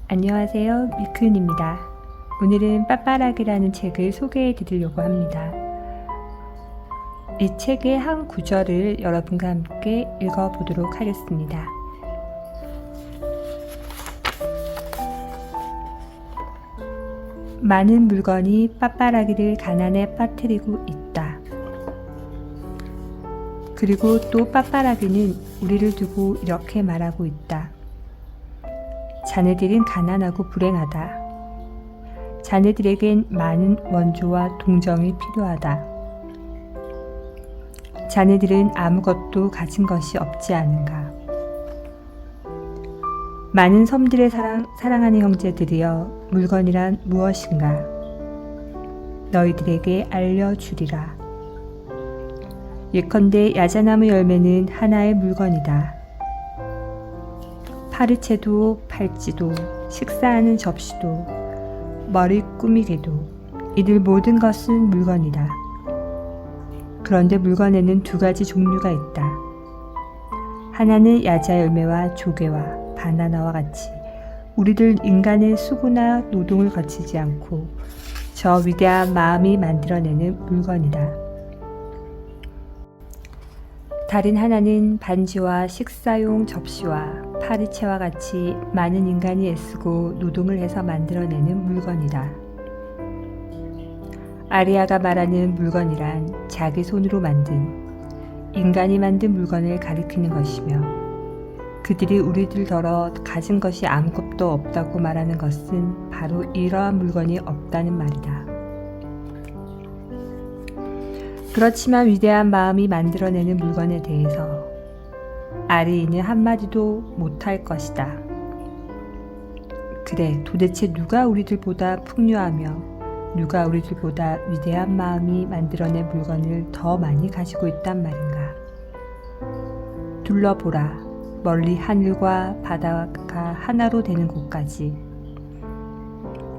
안녕하세요, 밀큰입니다. 오늘은 빠빠라기라는 책을 소개해 드리려고 합니다. 이 책의 한 구절을 여러분과 함께 읽어보도록 하겠습니다. 많은 물건이 빠빠라기를 가난에 빠뜨리고 있다. 그리고 또 빠빠라기는 우리를 두고 이렇게 말하고 있다. 자네들은 가난하고 불행하다. 자네들에겐 많은 원조와 동정이 필요하다. 자네들은 아무것도 가진 것이 없지 않은가. 많은 섬들의 사랑하는 형제들이여, 물건이란 무엇인가? 너희들에게 알려주리라. 예컨대 야자나무 열매는 하나의 물건이다. 파르채도 팔찌도 식사하는 접시도 머리 꾸미개도 이들 모든 것은 물건이다. 그런데 물건에는 두 가지 종류가 있다. 하나는 야자 열매와 조개와 바나나와 같이 우리들 인간의 수고나 노동을 거치지 않고 저 위대한 마음이 만들어내는 물건이다. 다른 하나는 반지와 식사용 접시와 파르채와 같이 많은 인간이 애쓰고 노동을 해서 만들어내는 물건이다. 아리아가 말하는 물건이란 자기 손으로 만든, 인간이 만든 물건을 가리키는 것이며, 그들이 우리들더러 가진 것이 아무것도 없다고 말하는 것은 바로 이러한 물건이 없다는 말이다. 그렇지만 위대한 마음이 만들어내는 물건에 대해서 아리이는 한마디도 못할 것이다. 그래, 도대체 누가 우리들보다 풍요하며 누가 우리들보다 위대한 마음이 만들어낸 물건을 더 많이 가지고 있단 말인가? 둘러보라. 멀리 하늘과 바다가 하나로 되는 곳까지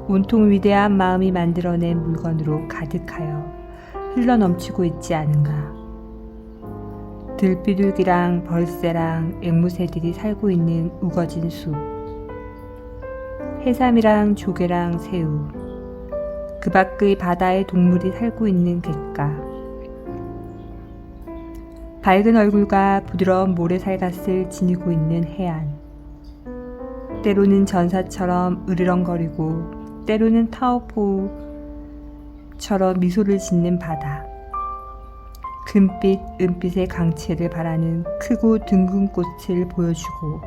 온통 위대한 마음이 만들어낸 물건으로 가득하여 흘러넘치고 있지 않은가. 들비둘기랑 벌새랑 앵무새들이 살고 있는 우거진 숲, 해삼이랑 조개랑 새우, 그 밖의 바다에 동물이 살고 있는 갯가, 밝은 얼굴과 부드러운 모래살갗을 지니고 있는 해안, 때로는 전사처럼 으르렁거리고 때로는 타오포우처럼 미소를 짓는 바다, 금빛, 은빛의 강체를 바라는 크고 둥근 꽃을 보여주고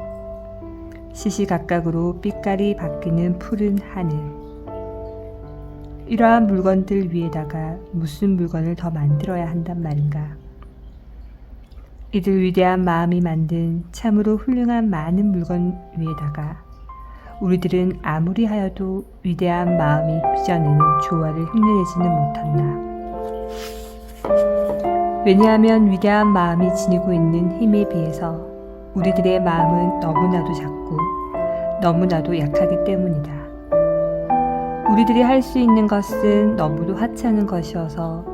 시시각각으로 빛깔이 바뀌는 푸른 하늘. 이러한 물건들 위에다가 무슨 물건을 더 만들어야 한단 말인가. 이들 위대한 마음이 만든 참으로 훌륭한 많은 물건 위에다가 우리들은 아무리 하여도 위대한 마음이 빚어내는 조화를 흉내내지는 못한다. 왜냐하면 위대한 마음이 지니고 있는 힘에 비해서 우리들의 마음은 너무나도 작고 너무나도 약하기 때문이다. 우리들이 할 수 있는 것은 너무도 하찮은 것이어서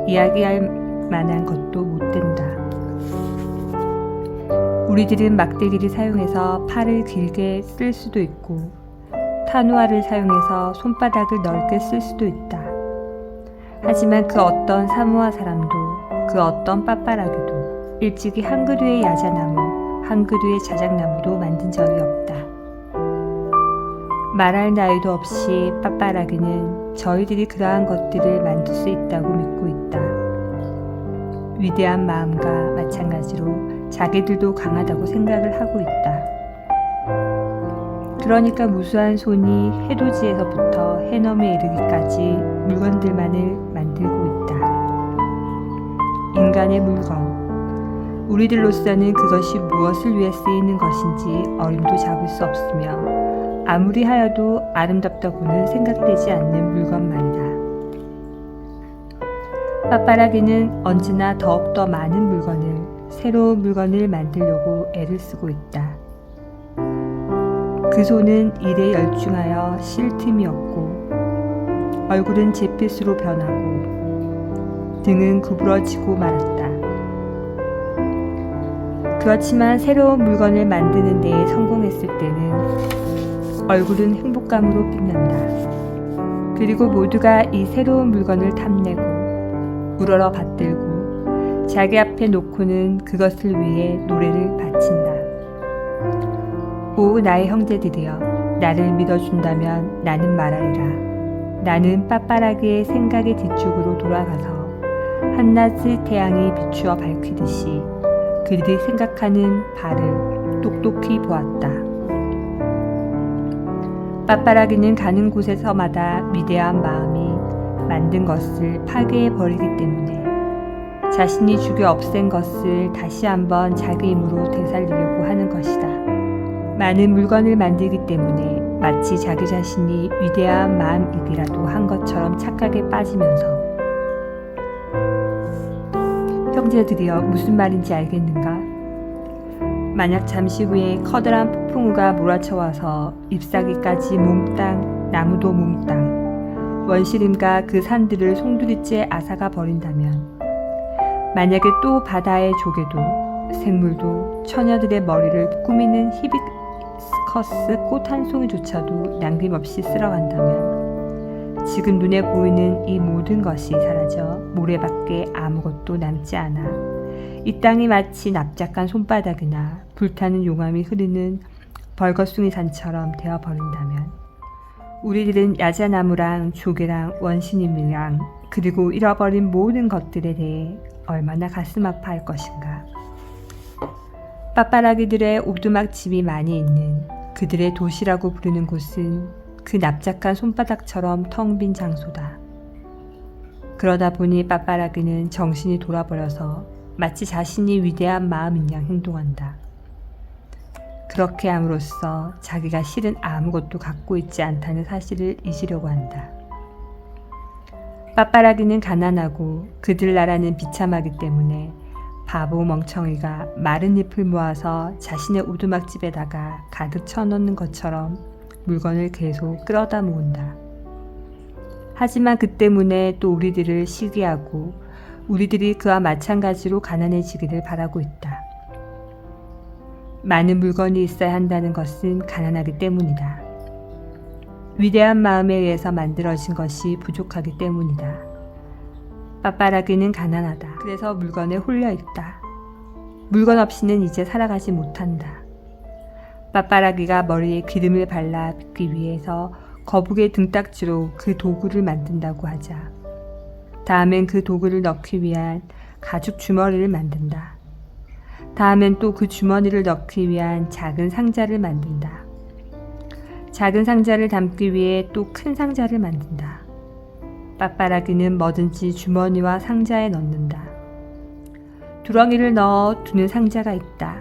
이야기할 만한 것도 못 된다. 우리들은 막대기를 사용해서 팔을 길게 쓸 수도 있고 타누아를 사용해서 손바닥을 넓게 쓸 수도 있다. 하지만 그 어떤 사모아 사람도 그 어떤 빠빠라기도 일찍이 한 그루의 야자나무, 한 그루의 자작나무도 만든 적이 없다. 말할 나위도 없이 빠빠라기는 저희들이 그러한 것들을 만들 수 있다고 믿고 있다. 위대한 마음과 마찬가지로 자기들도 강하다고 생각을 하고 있다. 그러니까 무수한 손이 해돋이에서부터 해넘에 이르기까지 물건들만을 만들고 있다. 인간의 물건, 우리들로서는 그것이 무엇을 위해 쓰이는 것인지 어림도 잡을 수 없으며 아무리 하여도 아름답다고는 생각되지 않는 물건 말이다. 빠빠라기는 언제나 더욱더 많은 물건을, 새로운 물건을 만들려고 애를 쓰고 있다. 그 손은 일에 열중하여 쉴 틈이 없고 얼굴은 잿빛으로 변하고 등은 구부러지고 말았다. 그렇지만 새로운 물건을 만드는 데에 성공했을 때는 얼굴은 행복감으로 빛난다. 그리고 모두가 이 새로운 물건을 탐내고 우러러 받들고 자기 앞에 놓고는 그것을 위해 노래를 바친다. 오 나의 형제들이여, 나를 믿어준다면 나는 말하리라. 나는 빠빠라기의 생각의 뒤쪽으로 돌아가서 한낮의 태양이 비추어 밝히듯이 그들이 생각하는 바를 똑똑히 보았다. 빠빠라기는 가는 곳에서마다 위대한 마음이 만든 것을 파괴해버리기 때문에 자신이 죽여 없앤 것을 다시 한번 자기 힘으로 되살리려고 하는 것이다. 많은 물건을 만들기 때문에 마치 자기 자신이 위대한 마음이기라도 한 것처럼 착각에 빠지면서 형제들이여, 무슨 말인지 알겠는가? 만약 잠시 후에 커다란 폭풍우가 몰아쳐와서 잎사귀까지 몽땅, 나무도 몽땅, 원시림과 그 산들을 송두리째 앗아가 버린다면, 만약에 또 바다의 조개도 생물도 처녀들의 머리를 꾸미는 히비스커스 꽃 한 송이조차도 남김없이 쓸어간다면 지금 눈에 보이는 이 모든 것이 사라져 모래밖에 아무것도 남지 않아 이 땅이 마치 납작한 손바닥이나 불타는 용암이 흐르는 벌거숭이 산처럼 되어버린다면 우리들은 야자나무랑 조개랑 원시님이랑 그리고 잃어버린 모든 것들에 대해 얼마나 가슴 아파할 것인가. 빠빠라기들의 오두막집이 많이 있는 그들의 도시라고 부르는 곳은 그 납작한 손바닥처럼 텅 빈 장소다. 그러다 보니 빠빠라기는 정신이 돌아버려서 마치 자신이 위대한 마음인 양 행동한다. 그렇게 함으로써 자기가 실은 아무것도 갖고 있지 않다는 사실을 잊으려고 한다. 빠빠라기는 가난하고 그들 나라는 비참하기 때문에 바보 멍청이가 마른 잎을 모아서 자신의 오두막집에다가 가득 쳐넣는 것처럼 물건을 계속 끌어다 모은다. 하지만 그 때문에 또 우리들을 시기하고 우리들이 그와 마찬가지로 가난해지기를 바라고 있다. 많은 물건이 있어야 한다는 것은 가난하기 때문이다. 위대한 마음에 의해서 만들어진 것이 부족하기 때문이다. 빠빠라기는 가난하다. 그래서 물건에 홀려 있다. 물건 없이는 이제 살아가지 못한다. 빠빠라기가 머리에 기름을 발라 빚기 위해서 거북의 등딱지로 그 도구를 만든다고 하자. 다음엔 그 도구를 넣기 위한 가죽 주머니를 만든다. 다음엔 또 그 주머니를 넣기 위한 작은 상자를 만든다. 작은 상자를 담기 위해 또 큰 상자를 만든다. 빠빠라기는 뭐든지 주머니와 상자에 넣는다. 두렁이를 넣어 두는 상자가 있다.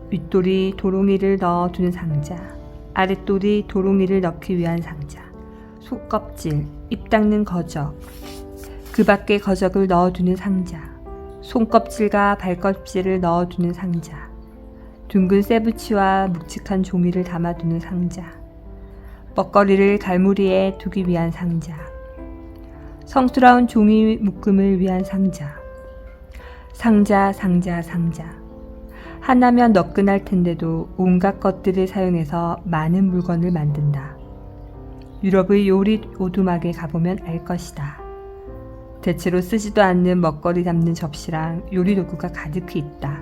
윗돌이 도롱이를 넣어 두는 상자, 아랫돌이 도롱이를 넣기 위한 상자, 속껍질, 입 닦는 거적, 그 밖에 거적을 넣어두는 상자, 손껍질과 발껍질을 넣어두는 상자, 둥근 쇠붙이와 묵직한 종이를 담아두는 상자, 먹거리를 갈무리에 두기 위한 상자, 성스러운 종이 묶음을 위한 상자, 상자, 상자, 상자. 하나면 너끈할 텐데도 온갖 것들을 사용해서 많은 물건을 만든다. 유럽의 요리 오두막에 가보면 알 것이다. 대체로 쓰지도 않는 먹거리 담는 접시랑 요리 도구가 가득히 있다.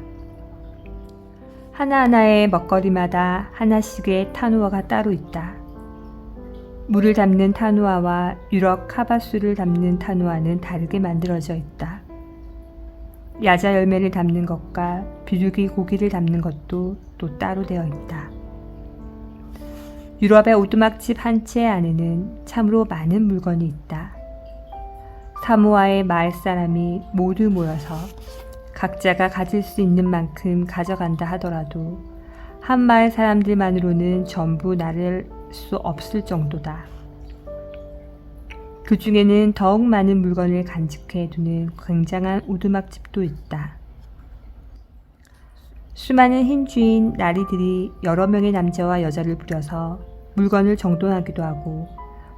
하나하나의 먹거리마다 하나씩의 타누아가 따로 있다. 물을 담는 타누아와 유럽 카바수를 담는 타누아는 다르게 만들어져 있다. 야자 열매를 담는 것과 비둘기 고기를 담는 것도 또 따로 되어 있다. 유럽의 오두막집 한 채 안에는 참으로 많은 물건이 있다. 사모아의 마을 사람이 모두 모여서 각자가 가질 수 있는 만큼 가져간다 하더라도 한 마을 사람들만으로는 전부 나를 수 없을 정도다. 그 중에는 더욱 많은 물건을 간직해 두는 굉장한 오두막집도 있다. 수많은 흰 주인 나리들이 여러 명의 남자와 여자를 부려서 물건을 정돈하기도 하고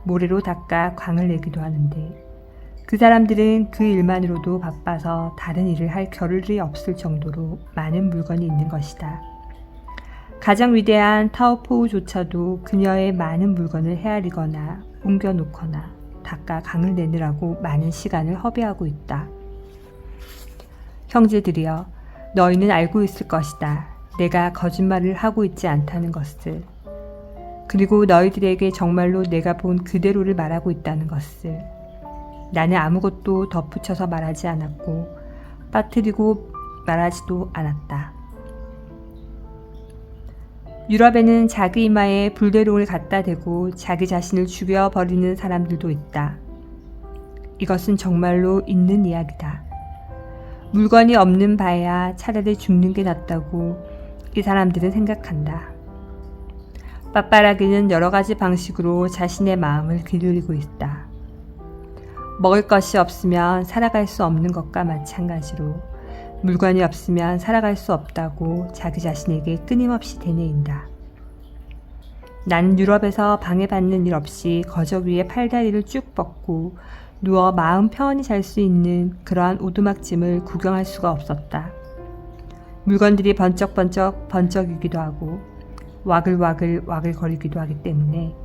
모래로 닦아 광을 내기도 하는데 그 사람들은 그 일만으로도 바빠서 다른 일을 할 겨를이 없을 정도로 많은 물건이 있는 것이다. 가장 위대한 타오포우조차도 그녀의 많은 물건을 헤아리거나 옮겨놓거나 닦아 강을 내느라고 많은 시간을 허비하고 있다. 형제들이여, 너희는 알고 있을 것이다. 내가 거짓말을 하고 있지 않다는 것을. 그리고 너희들에게 정말로 내가 본 그대로를 말하고 있다는 것을. 나는 아무것도 덧붙여서 말하지 않았고 빠뜨리고 말하지도 않았다. 유럽에는 자기 이마에 불대롱을 갖다 대고 자기 자신을 죽여버리는 사람들도 있다. 이것은 정말로 있는 이야기다. 물건이 없는 바에야 차라리 죽는 게 낫다고 이 사람들은 생각한다. 빠빠라기는 여러 가지 방식으로 자신의 마음을 길들이고 있다. 먹을 것이 없으면 살아갈 수 없는 것과 마찬가지로 물건이 없으면 살아갈 수 없다고 자기 자신에게 끊임없이 되뇌인다. 나는 유럽에서 방해받는 일 없이 거적 위에 팔다리를 쭉 뻗고 누워 마음 편히 잘 수 있는 그러한 오두막짐을 구경할 수가 없었다. 물건들이 번쩍이기도 하고 와글와글거리기도 하기 때문에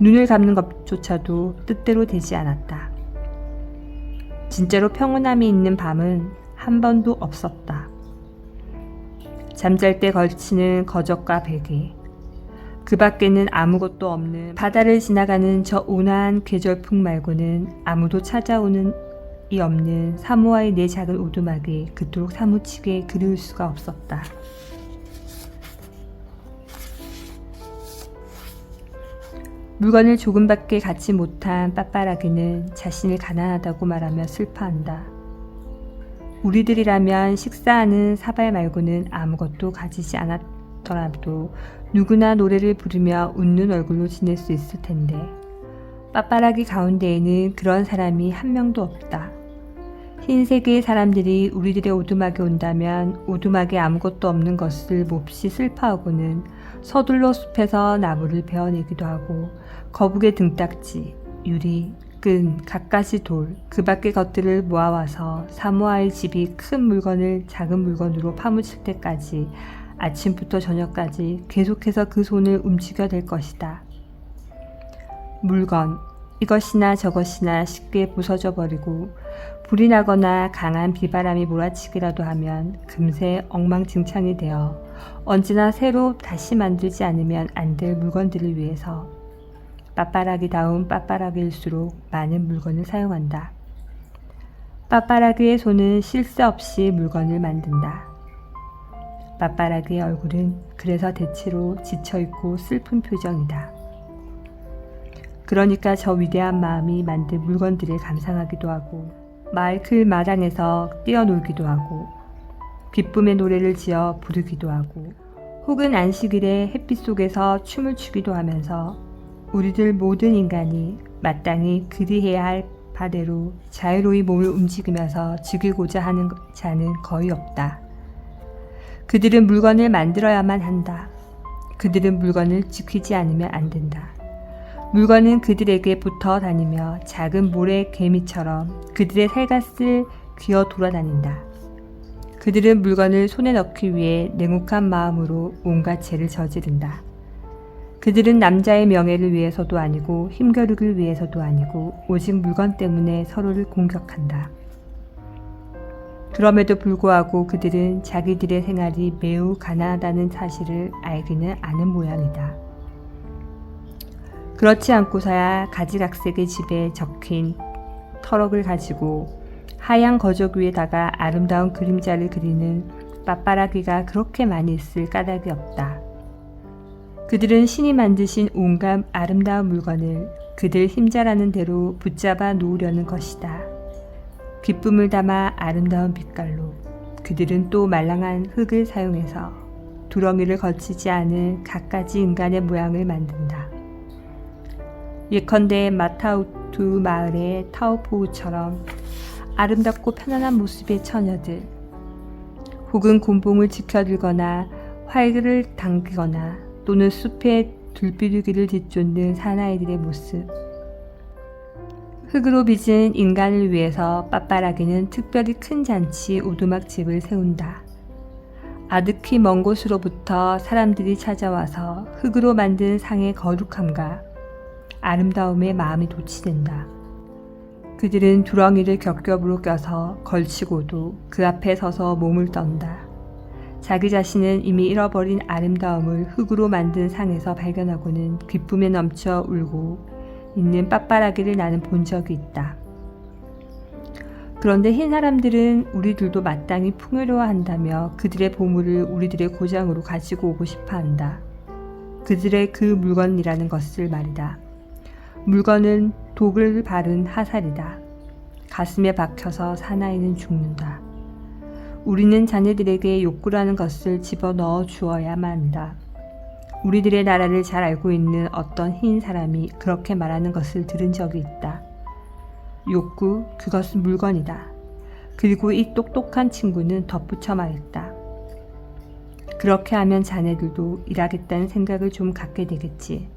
눈을 감는 것조차도 뜻대로 되지 않았다. 진짜로 평온함이 있는 밤은 한 번도 없었다. 잠잘 때 걸치는 거적과 베개, 그 밖에는 아무것도 없는 바다를 지나가는 저 온화한 계절풍 말고는 아무도 찾아오는 이 없는 사모아의 내 작은 오두막이 그토록 사무치게 그리울 수가 없었다. 물건을 조금밖에 갖지 못한 빠빠라기는 자신을 가난하다고 말하며 슬퍼한다. 우리들이라면 식사하는 사발 말고는 아무것도 가지지 않았더라도 누구나 노래를 부르며 웃는 얼굴로 지낼 수 있을 텐데 빠빠라기 가운데에는 그런 사람이 한 명도 없다. 흰세계의 사람들이 우리들의 오두막에 온다면 오두막에 아무것도 없는 것을 몹시 슬퍼하고는 서둘러 숲에서 나무를 베어내기도 하고 거북의 등딱지, 유리, 끈, 갖가지 돌, 그 밖의 것들을 모아와서 사모아의 집이 큰 물건을 작은 물건으로 파묻힐 때까지 아침부터 저녁까지 계속해서 그 손을 움직여댈 것이다. 물건, 이것이나 저것이나 쉽게 부서져 버리고 불이 나거나 강한 비바람이 몰아치기라도 하면 금세 엉망진창이 되어 언제나 새로 다시 만들지 않으면 안 될 물건들을 위해서 빠빠라기다운 빠빠라기일수록 많은 물건을 사용한다. 빠빠라기의 손은 쉴 새 없이 물건을 만든다. 빠빠라기의 얼굴은 그래서 대체로 지쳐있고 슬픈 표정이다. 그러니까 저 위대한 마음이 만든 물건들을 감상하기도 하고 마을 그 마당에서 뛰어놀기도 하고 기쁨의 노래를 지어 부르기도 하고 혹은 안식일에 햇빛 속에서 춤을 추기도 하면서 우리들 모든 인간이 마땅히 그리해야 할 바대로 자유로이 몸을 움직이면서 즐기고자 하는 자는 거의 없다. 그들은 물건을 만들어야만 한다. 그들은 물건을 지키지 않으면 안 된다. 물건은 그들에게 붙어 다니며 작은 모래 개미처럼 그들의 살갗을 기어 돌아다닌다. 그들은 물건을 손에 넣기 위해 냉혹한 마음으로 온갖 죄를 저지른다. 그들은 남자의 명예를 위해서도 아니고 힘겨루기를 위해서도 아니고 오직 물건 때문에 서로를 공격한다. 그럼에도 불구하고 그들은 자기들의 생활이 매우 가난하다는 사실을 알기는 아는 모양이다. 그렇지 않고서야 가지각색의 집에 적힌 터럭을 가지고 하얀 거적 위에다가 아름다운 그림자를 그리는 빠빠라기가 그렇게 많이 있을 까닭이 없다. 그들은 신이 만드신 온갖 아름다운 물건을 그들 힘자라는 대로 붙잡아 놓으려는 것이다. 기쁨을 담아 아름다운 빛깔로 그들은 또 말랑한 흙을 사용해서 두렁이를 거치지 않은 갖가지 인간의 모양을 만든다. 예컨대 마타우투 마을의 타오포우처럼 아름답고 편안한 모습의 처녀들, 혹은 곤봉을 지켜들거나 활을 당기거나 또는 숲의 들비두기를 뒤쫓는 사나이들의 모습. 흙으로 빚은 인간을 위해서 빠빠라기는 특별히 큰 잔치 오두막집을 세운다. 아득히 먼 곳으로부터 사람들이 찾아와서 흙으로 만든 상의 거룩함과 아름다움에 마음이 도취된다. 그들은 두렁이를 겹겹으로 껴서 걸치고도 그 앞에 서서 몸을 떤다. 자기 자신은 이미 잃어버린 아름다움을 흙으로 만든 상에서 발견하고는 기쁨에 넘쳐 울고 있는 빳빳하기를 나는 본 적이 있다. 그런데 흰 사람들은 우리들도 마땅히 풍요로워한다며 그들의 보물을 우리들의 고장으로 가지고 오고 싶어한다. 그들의 그 물건이라는 것을 말이다. 물건은 독을 바른 화살이다. 가슴에 박혀서 사나이는 죽는다. 우리는 자네들에게 욕구라는 것을 집어넣어 주어야만 한다. 우리들의 나라를 잘 알고 있는 어떤 흰 사람이 그렇게 말하는 것을 들은 적이 있다. 욕구, 그것은 물건이다. 그리고 이 똑똑한 친구는 덧붙여 말했다. 그렇게 하면 자네들도 일하겠다는 생각을 좀 갖게 되겠지.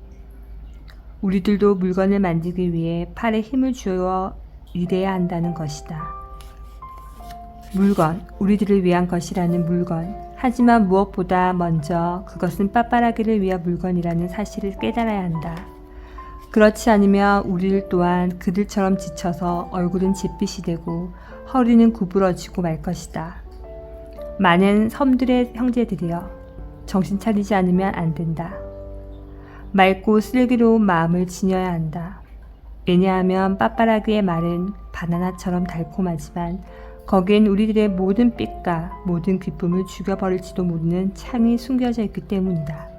우리들도 물건을 만들기 위해 팔에 힘을 주어 일해야 한다는 것이다. 물건, 우리들을 위한 것이라는 물건. 하지만 무엇보다 먼저 그것은 빳빳하기를 위한 물건이라는 사실을 깨달아야 한다. 그렇지 않으면 우리들 또한 그들처럼 지쳐서 얼굴은 잿빛이 되고 허리는 구부러지고 말 것이다. 많은 섬들의 형제들이여, 정신 차리지 않으면 안 된다. 맑고 슬기로운 마음을 지녀야 한다. 왜냐하면 빳빳하기의 말은 바나나처럼 달콤하지만 거기엔 우리들의 모든 빛과 모든 기쁨을 죽여버릴지도 모르는 창이 숨겨져 있기 때문이다.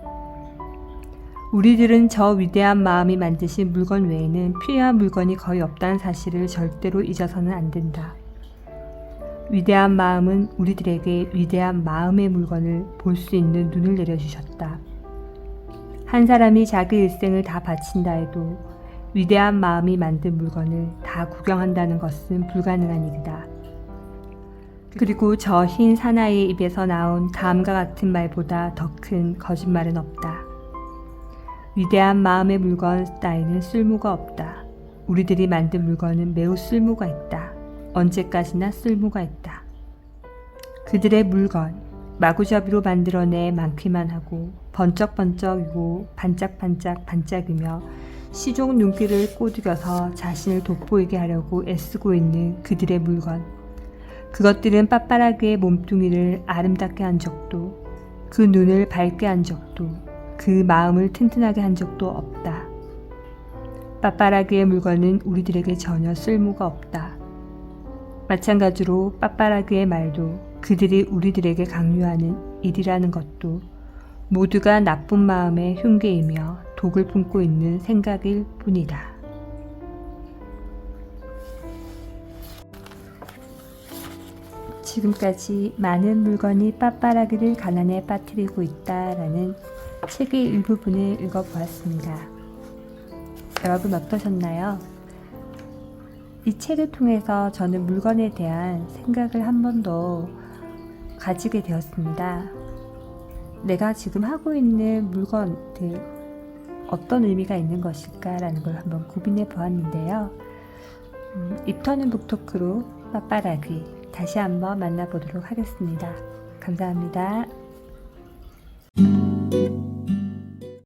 우리들은 저 위대한 마음이 만드신 물건 외에는 필요한 물건이 거의 없다는 사실을 절대로 잊어서는 안 된다. 위대한 마음은 우리들에게 위대한 마음의 물건을 볼 수 있는 눈을 내려주셨다. 한 사람이 자기 일생을 다 바친다 해도 위대한 마음이 만든 물건을 다 구경한다는 것은 불가능한 일이다. 그리고 저 흰 사나이의 입에서 나온 다음과 같은 말보다 더 큰 거짓말은 없다. 위대한 마음의 물건 따위는 쓸모가 없다. 우리들이 만든 물건은 매우 쓸모가 있다. 언제까지나 쓸모가 있다. 그들의 물건, 마구잡이로 만들어내 많기만 하고 번쩍번쩍이고 반짝반짝이며 시종 눈길을 꼬드겨서 자신을 돋보이게 하려고 애쓰고 있는 그들의 물건. 그것들은 빳빳하게 몸뚱이를 아름답게 한 적도, 그 눈을 밝게 한 적도, 그 마음을 튼튼하게 한 적도 없다. 빳빳하기의 물건은 우리들에게 전혀 쓸모가 없다. 마찬가지로 빳빳하기의 말도 그들이 우리들에게 강요하는 일이라는 것도 모두가 나쁜 마음의 흉계이며 독을 품고 있는 생각일 뿐이다. 지금까지 많은 물건이 빳빳하기를 가난에 빠뜨리고 있다라는 책의 일부분을 읽어보았습니다. 여러분 어떠셨나요? 이 책을 통해서 저는 물건에 대한 생각을 한 번 더 가지게 되었습니다. 내가 지금 하고 있는 물건들 어떤 의미가 있는 것일까라는 걸 한번 고민해 보았는데요. 입터는 북토크로 빳빳하기 다시 한번 만나보도록 하겠습니다. 감사합니다.